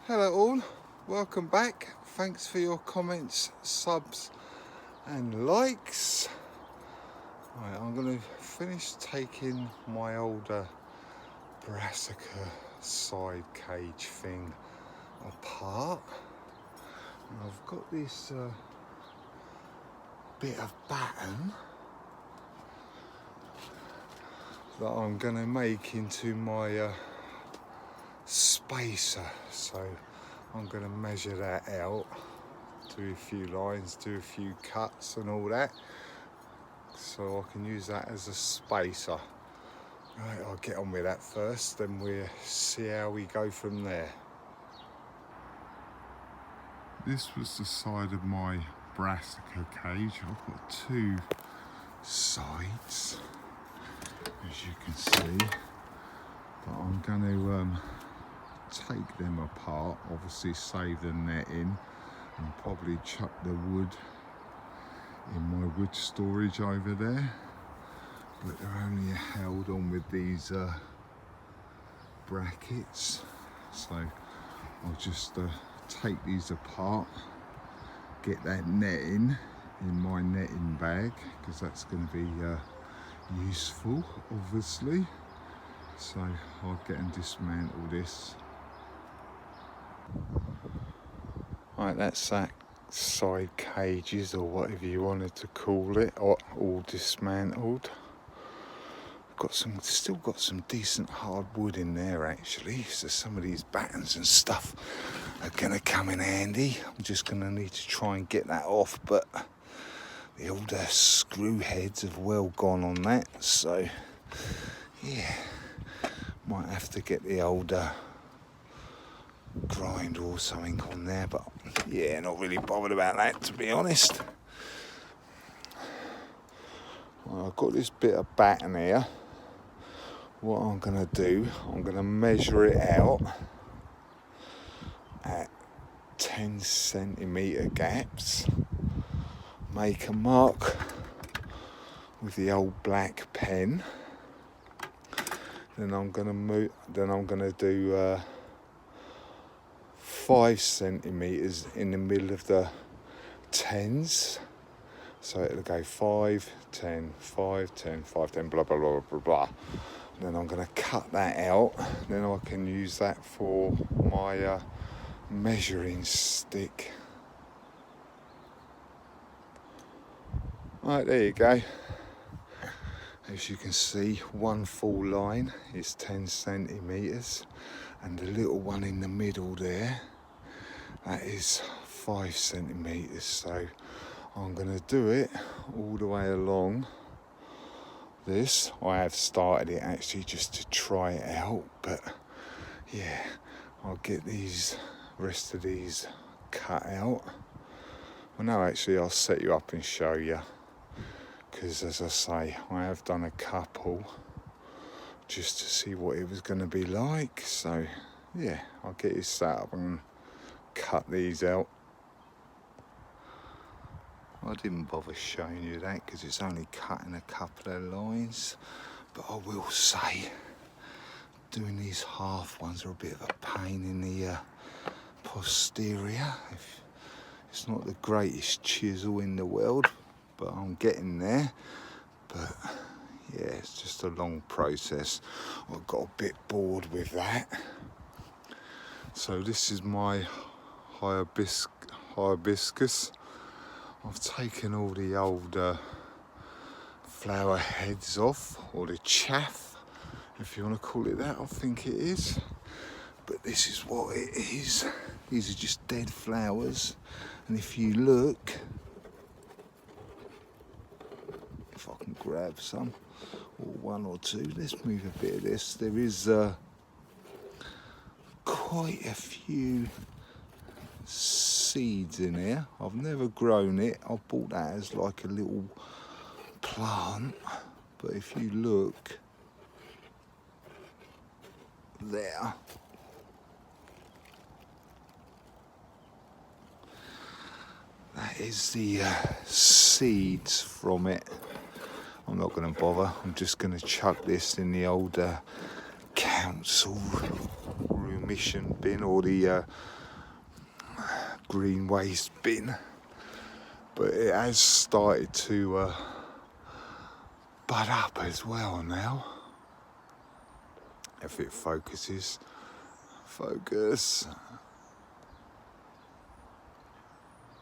Hello all, welcome back. Thanks for your comments, subs and likes. Right, I'm going to finish taking my older brassica side cage thing apart. And I've got this bit of batten that I'm going to make into my spacer. So I'm going to measure that out, do a few lines, do a few cuts and all that, so I can use that as a spacer. Right, I'll get on with that first, then we'll see how we go from there. This was the side of my brassica cage. I've got two sides, as you can see, but I'm going to take them apart, obviously save the netting, and probably chuck the wood in my wood storage over there, but they're only held on with these brackets, so I'll just take these apart, get that netting in my netting bag, because that's going to be useful obviously. So I'll get and dismantle this. Right, that's that side cages, or whatever you wanted to call it, are all dismantled. Still got some decent hard wood in there actually, so some of these battens and stuff are gonna come in handy. I'm just gonna need to try and get that off, but the older screw heads have well gone on that, so yeah, might have to get the older grind or something on there, but yeah, not really bothered about that, to be honest. Well, I've got this bit of batten here. What I'm going to do, I'm going to measure it out at 10 centimetre gaps, make a mark with the old black pen, then I'm going to do 5 centimetres in the middle of the tens, so it'll go 5, 10, 5, 10, 5, 10, blah blah blah blah blah. Then I'm going to cut that out, then I can use that for my measuring stick. Right, there you go. As you can see, one full line is 10 centimetres, and the little one in the middle there, that is 5 centimetres. So I'm going to do it all the way along this. I have started it actually just to try it out, but yeah, I'll get these rest of these cut out. Well, no, actually I'll set you up and show you, because as I say, I have done a couple just to see what it was going to be like. So yeah, I'll get you set up and cut these out. I didn't bother showing you that because it's only cutting a couple of lines, but I will say doing these half ones are a bit of a pain in the posterior. It's not the greatest chisel in the world, but I'm getting there. But yeah, it's just a long process. I got a bit bored with that. So this is my hibiscus. I've taken all the old flower heads off, or the chaff, if you want to call it that, I think it is. But this is what it is. These are just dead flowers. And if you look, if I can grab some, or one or two, let's move a bit of this. There is quite a few seeds in here. I've never grown it. I bought that as like a little plant, but if you look there, that is the seeds from it. I'm not going to bother. I'm just going to chuck this in the old council room mission bin or the green waste bin, but it has started to bud up as well now. If it focuses, focus.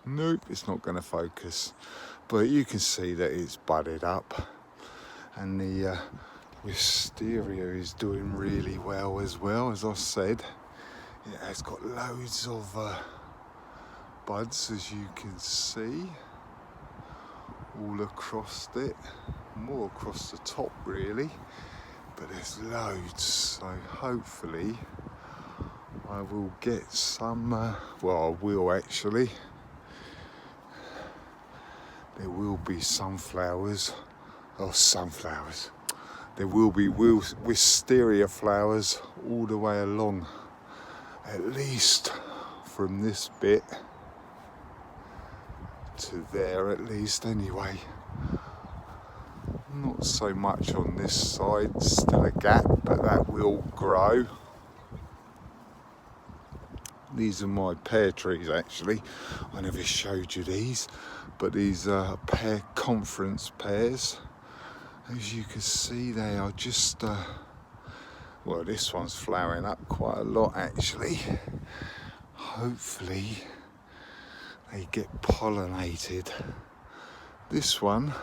Nope, it's not going to focus, but you can see that it's budded up, and the wisteria is doing really well as well. As I said, it has got loads of buds, as you can see, all across it, more across the top really, but there's loads, so hopefully I will get some, well, I will actually. There will be sunflowers. There will be wisteria flowers all the way along, at least from this bit to there, at least anyway. Not so much on this side, still a gap, but that will grow. These are my pear trees actually. I never showed you these, but these are pear conference pears. As you can see, they are just, well, this one's flowering up quite a lot actually. Hopefully they get pollinated. This one,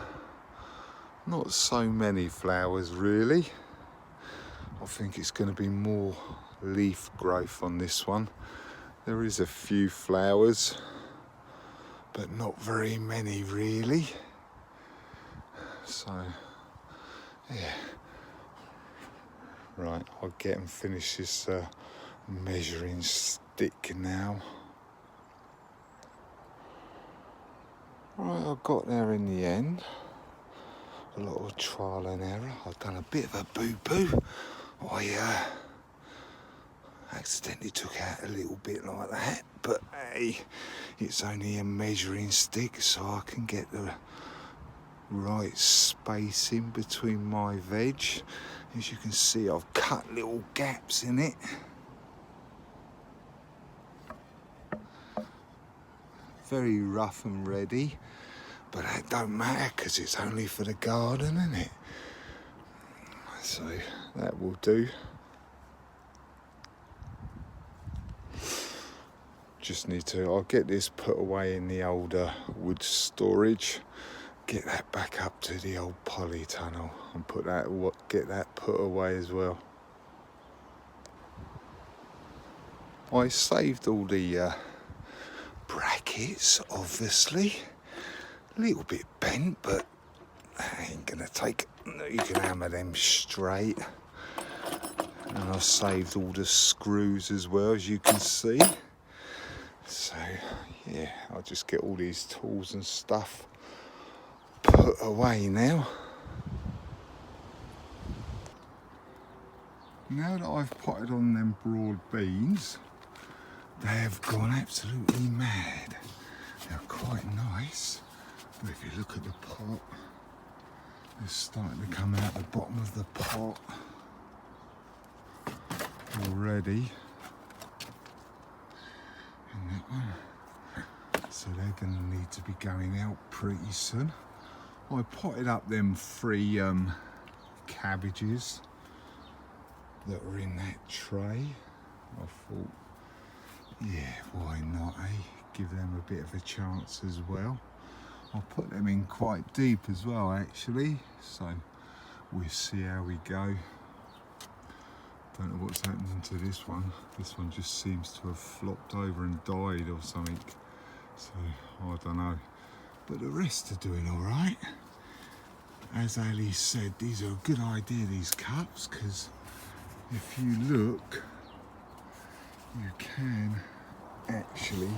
not so many flowers really. I think it's going to be more leaf growth on this one. There is a few flowers, but not very many really. So, yeah. Right, I'll get and finish this measuring stick now. Right, I got there in the end. A lot of trial and error. I've done a bit of a boo-boo. I accidentally took out a little bit like that, but hey, it's only a measuring stick, so I can get the right spacing between my veg. As you can see, I've cut little gaps in it. Very rough and ready, but that don't matter because it's only for the garden, isn't it? So that will do. Just need to, I'll get this put away in the older wood storage, get that back up to the old polytunnel and get that put away as well. I saved all the brackets, obviously. A little bit bent, but that ain't gonna take, you can hammer them straight. And I saved all the screws as well, as you can see. So yeah, I'll just get all these tools and stuff put away now. Now that I've potted on them broad beans, they have gone absolutely mad. They're quite nice, but if you look at the pot, they're starting to come out the bottom of the pot already. And that one. So they're going to need to be going out pretty soon. I potted up them 3 cabbages that were in that tray. I thought, yeah, why not, eh? Give them a bit of a chance as well. I put them in quite deep as well actually, so we'll see how we go. Don't know what's happening to this one. This one just seems to have flopped over and died or something. So, I don't know. But the rest are doing all right. As Ali said, these are a good idea, these cups, because if you look, you can actually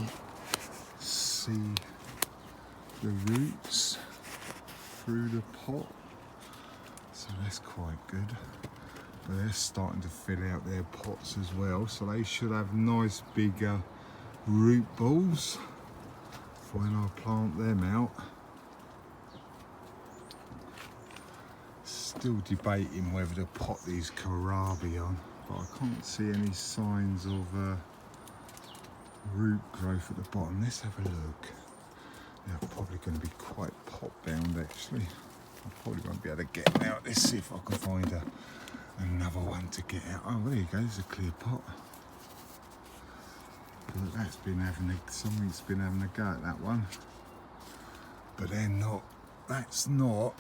see the roots through the pot. So that's quite good. But they're starting to fill out their pots as well, so they should have nice big root balls for when I plant them out. Still debating whether to pot these kohlrabi on. but I can't see any signs of root growth at the bottom. Let's have a look. They're probably going to be quite pot bound actually. I probably won't be able to get them out. Let's see if I can find another one to get out. Oh, there you go, there's a clear pot. But that's been having something's been having a go at that one. But they're not, that's not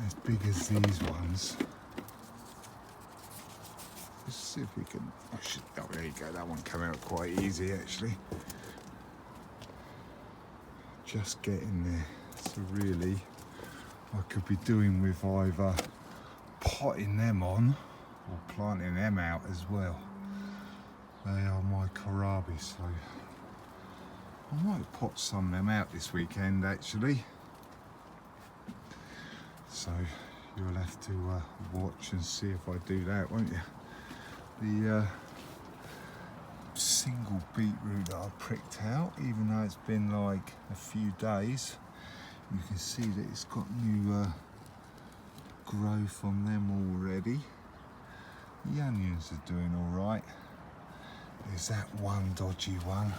as big as these ones. Let's see if we can, oh there you go, that one came out quite easy actually. Just getting there. So really, I could be doing with either potting them on or planting them out as well. They are my kohlrabi, so I might pot some of them out this weekend actually. So you'll have to watch and see if I do that, won't you? The single beetroot that I pricked out, even though it's been like a few days, you can see that it's got new growth on them already. The onions are doing all right. There's that one dodgy one.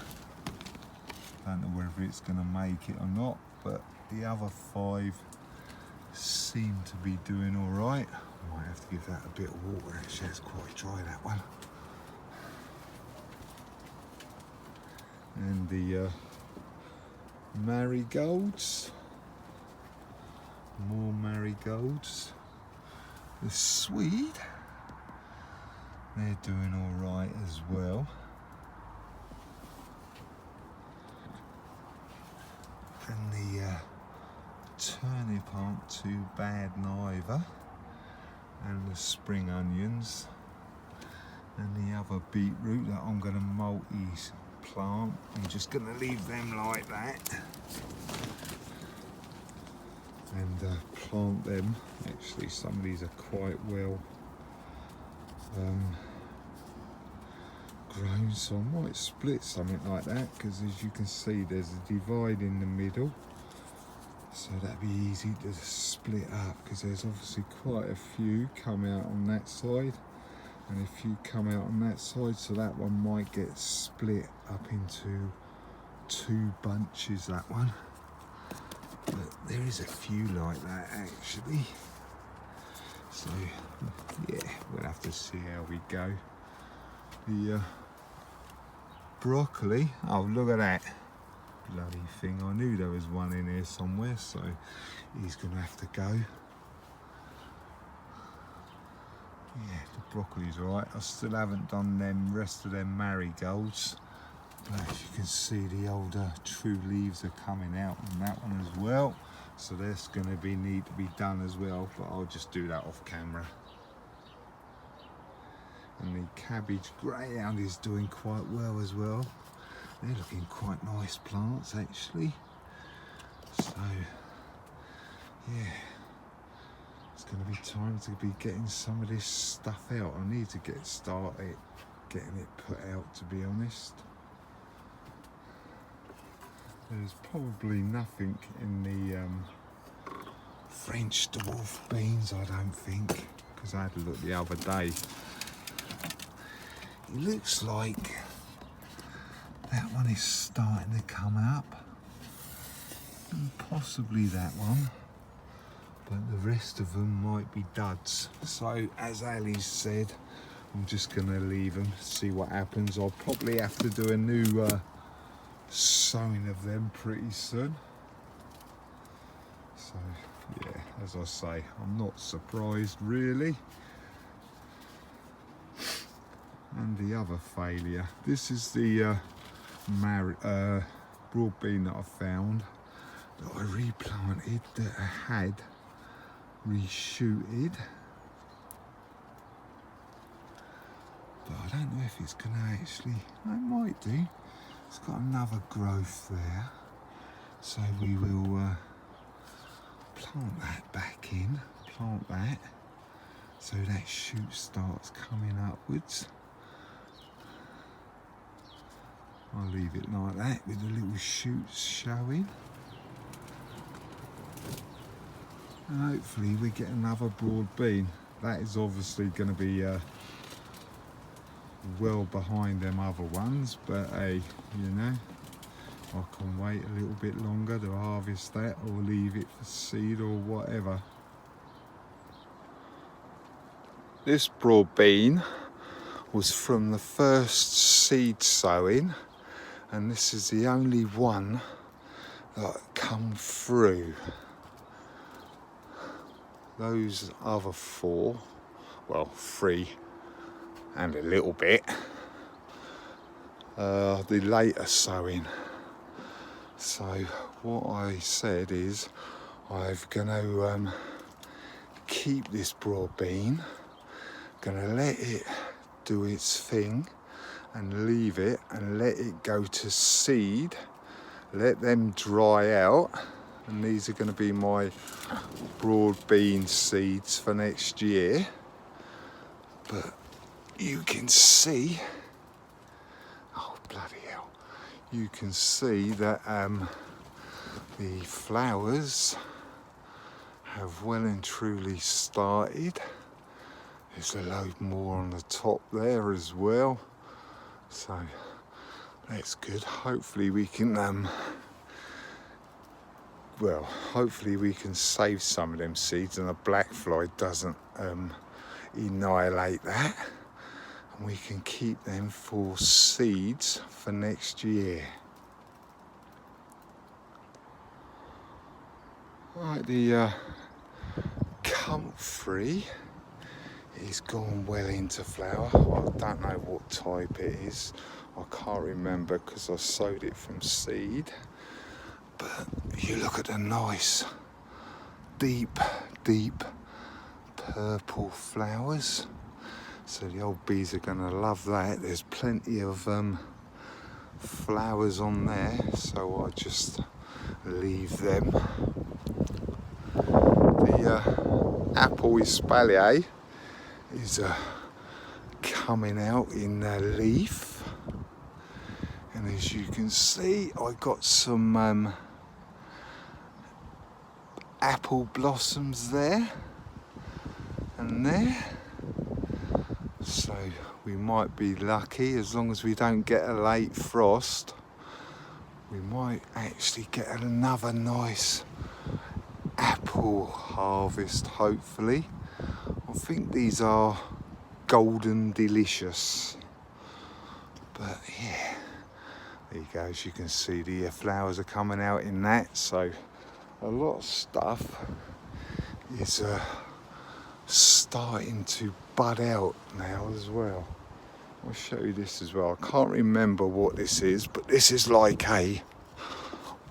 Don't know whether it's going to make it or not, but the other 5 seem to be doing all right. I might have to give that a bit of water actually, it's quite dry that one. And the marigolds, more marigolds. The swede, they're doing all right as well. And the turnip aren't too bad neither. And the spring onions. And the other beetroot that I'm going to multi-plant. I'm just going to leave them like that. And plant them. Actually, some of these are quite well grown, so I might split something like that, because as you can see there's a divide in the middle, so that'd be easy to split up, because there's obviously quite a few come out on that side and a few come out on that side, so that one might get split up into 2 bunches, that one. But there is a few like that actually, so yeah, we'll have to see how we go. The broccoli, oh look at that bloody thing, I knew there was one in here somewhere, so he's gonna have to go. Yeah, the broccoli's alright. I still haven't done them rest of them marigolds, but as you can see the older true leaves are coming out on that one as well, so that's going to need to be done as well, but I'll just do that off camera. And the cabbage greyhound is doing quite well as well. They're looking quite nice plants actually, so yeah, it's going to be time to be getting some of this stuff out. I need to get started getting it put out, to be honest. There's probably nothing in the French dwarf beans, I don't think, because I had a look the other day. It looks like that one is starting to come up, and possibly that one, but the rest of them might be duds. So as Ali said, I'm just going to leave them, see what happens. I'll probably have to do a new sowing of them pretty soon. So yeah, as I say, I'm not surprised really. And the other failure, this is the broad bean that I found that I replanted, that I had reshooted, but I don't know if it's going to actually, it might do. It's got another growth there, so we will plant that back in, plant that, so that shoot starts coming upwards. I'll leave it like that with the little shoots showing, and hopefully we get another broad bean. That is obviously going to be well behind them other ones, but hey, you know, I can wait a little bit longer to harvest that or leave it for seed or whatever. This broad bean was from the first seed sowing, and this is the only one that come through. Those other four, well, three and a little bit, the later sowing. So what I said is I'm gonna keep this broad bean, gonna let it do its thing and leave it and let it go to seed, let them dry out, and these are going to be my broad bean seeds for next year. But you can see, oh bloody hell, you can see that the flowers have well and truly started. There's a load more on the top there as well, so that's good. Hopefully we can hopefully we can save some of them seeds and the black fly doesn't annihilate that, and we can keep them for seeds for next year. Right, the comfrey is gone well into flower. I don't know what type it is, I can't remember because I sowed it from seed. But you look at the nice deep purple flowers, so the old bees are going to love that. There's plenty of flowers on there, so I just leave them. The apple espalier is coming out in leaf, and as you can see I got some apple blossoms there and there, so we might be lucky. As long as we don't get a late frost, we might actually get another nice apple harvest, hopefully. I think these are golden delicious, but yeah, there you go. As you can see, the flowers are coming out in that, so a lot of stuff is starting to bud out now as well. I'll show you this as well. I can't remember what this is, but this is like a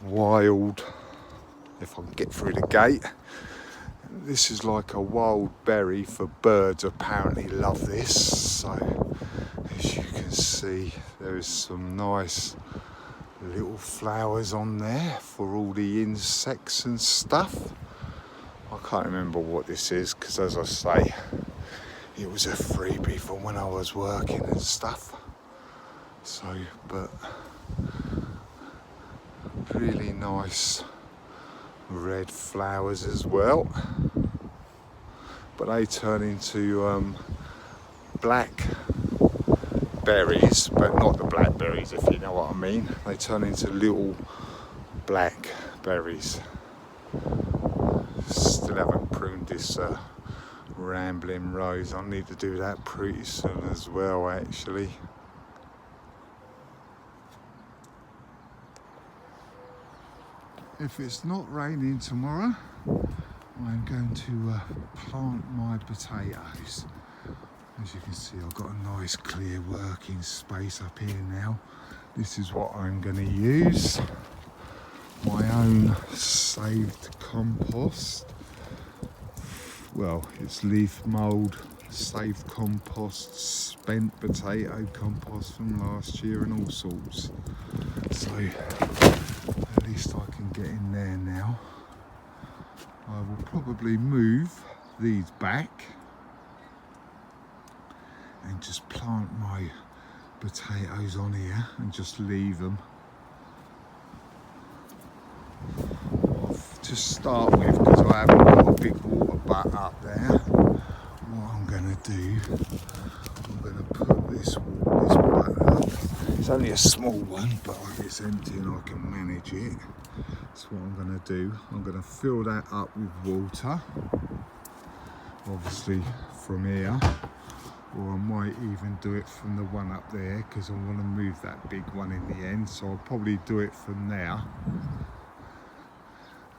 wild, if I can get through the gate, this is like a wild berry for birds. Apparently love this. So as you can see, there's some nice little flowers on there for all the insects and stuff. I can't remember what this is because, as I say, it was a freebie from when I was working and stuff. So, but really nice red flowers as well, but they turn into black berries, but not the blackberries, if you know what I mean. They turn into little black berries. Still haven't pruned this rambling rose. I need to do that pretty soon as well, actually. If it's not raining tomorrow, I'm going to plant my potatoes. As you can see, I've got a nice clear working space up here now. This is what I'm going to use. My own saved compost. Well, it's leaf mould, saved compost, spent potato compost from last year and all sorts. So at least I can get in there now. I will probably move these back and just plant my potatoes on here and just leave them. To start with, because I haven't got a big water butt up there, what I'm going to do, I'm going to put this butt up. It's only a small one, but it's empty and I can manage it. That's what I'm going to do. I'm going to fill that up with water, obviously from here, or I might even do it from the one up there because I want to move that big one in the end, so I'll probably do it from there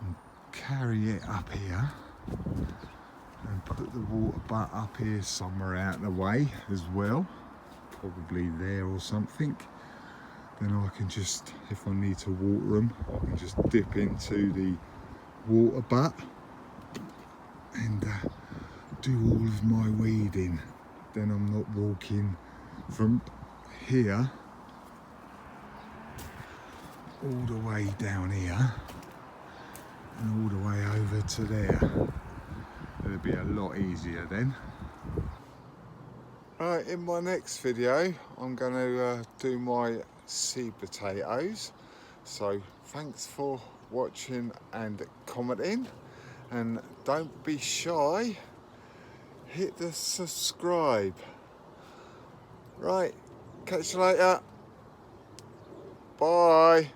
and carry it up here and put the water butt up here somewhere out of the way as well, probably there or something. Then I can just, if I need to water them, I can just dip into the water butt and do all of my weeding. Then I'm not walking from here all the way down here and all the way over to there. It'll be a lot easier then. Right, in my next video I'm going to do my seed potatoes. So thanks for watching and commenting, and don't be shy, hit the subscribe. Right, catch you later, bye.